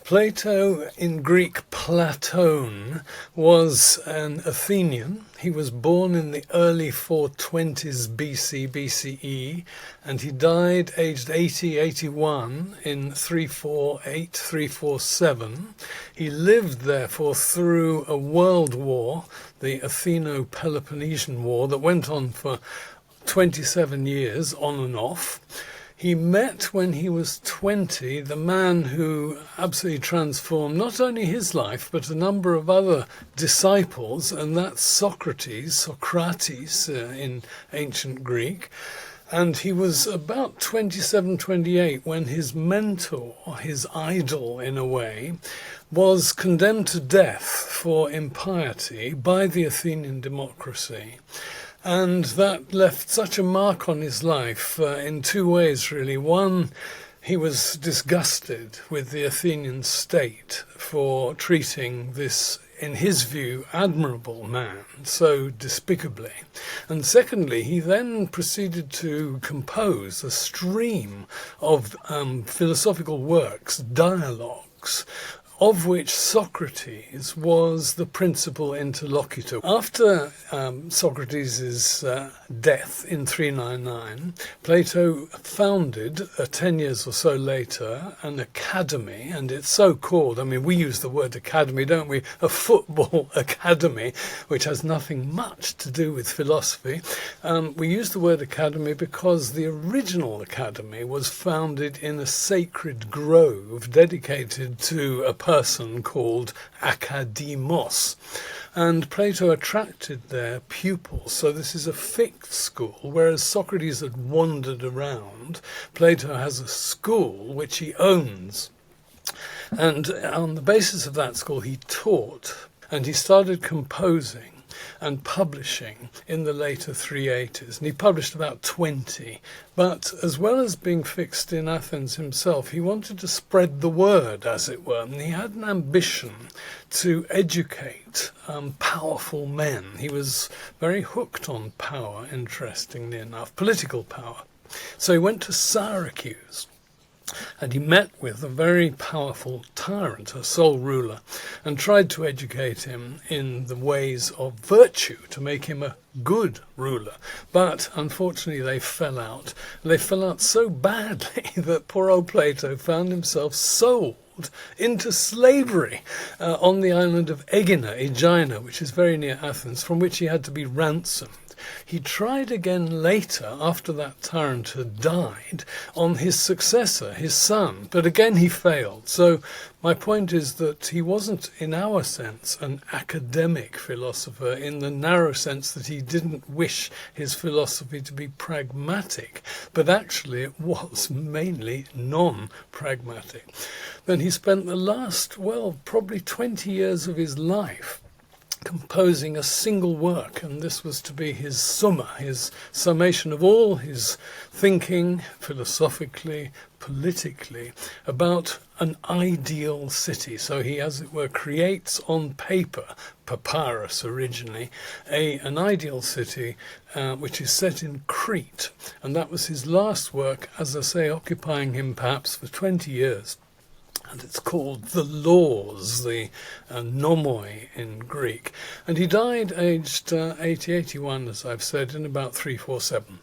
Plato, in Greek Platon, was an Athenian. He was born in the early 420s BCE, and he died aged 81 in 348, 347. He lived, therefore, through a world war, the Atheno-Peloponnesian War, that went on for 27 years, on and off. He met, when he was 20, the man who absolutely transformed not only his life, but a number of other disciples, and that's Socrates in ancient Greek. And he was about 27, 28 when his mentor, his idol in a way, was condemned to death for impiety by the Athenian democracy. And that left such a mark on his life in two ways, really. One, he was disgusted with the Athenian state for treating this, in his view, admirable man so despicably. And secondly, he then proceeded to compose a stream of philosophical works, dialogues, of which Socrates was the principal interlocutor. After Socrates' death in 399, Plato founded, 10 years or so later, an academy, and it's so called. I mean, we use the word academy, don't we? A football academy, which has nothing much to do with philosophy. We use the word academy because the original academy was founded in a sacred grove dedicated to a person called Academos, and Plato attracted their pupils. So this is a fixed school, whereas Socrates had wandered around. Plato has a school which he owns, and on the basis of that school he taught, and he started composing and publishing in the later 380s. And he published about 20. But as well as being fixed in Athens himself, he wanted to spread the word, as it were. And he had an ambition to educate powerful men. He was very hooked on power, interestingly enough, political power. So he went to Syracuse, and he met with a very powerful tyrant, a sole ruler, and tried to educate him in the ways of virtue, to make him a good ruler. But unfortunately they fell out. They fell out so badly that poor old Plato found himself sold into slavery on the island of Aegina, which is very near Athens, from which he had to be ransomed. He tried again later, after that tyrant had died, on his successor, his son, but again he failed. So my point is that he wasn't, in our sense, an academic philosopher in the narrow sense that he didn't wish his philosophy to be pragmatic, but actually it was mainly non-pragmatic. Then he spent the last, probably 20 years of his life composing a single work, and this was to be his summa, his summation of all his thinking, philosophically, politically, about an ideal city. So he, as it were, creates on paper, papyrus originally, an ideal city which is set in Crete. And that was his last work, as I say, occupying him perhaps for 20 years. And it's called The Laws, the nomoi in Greek. And he died aged 81, as I've said, in about 347.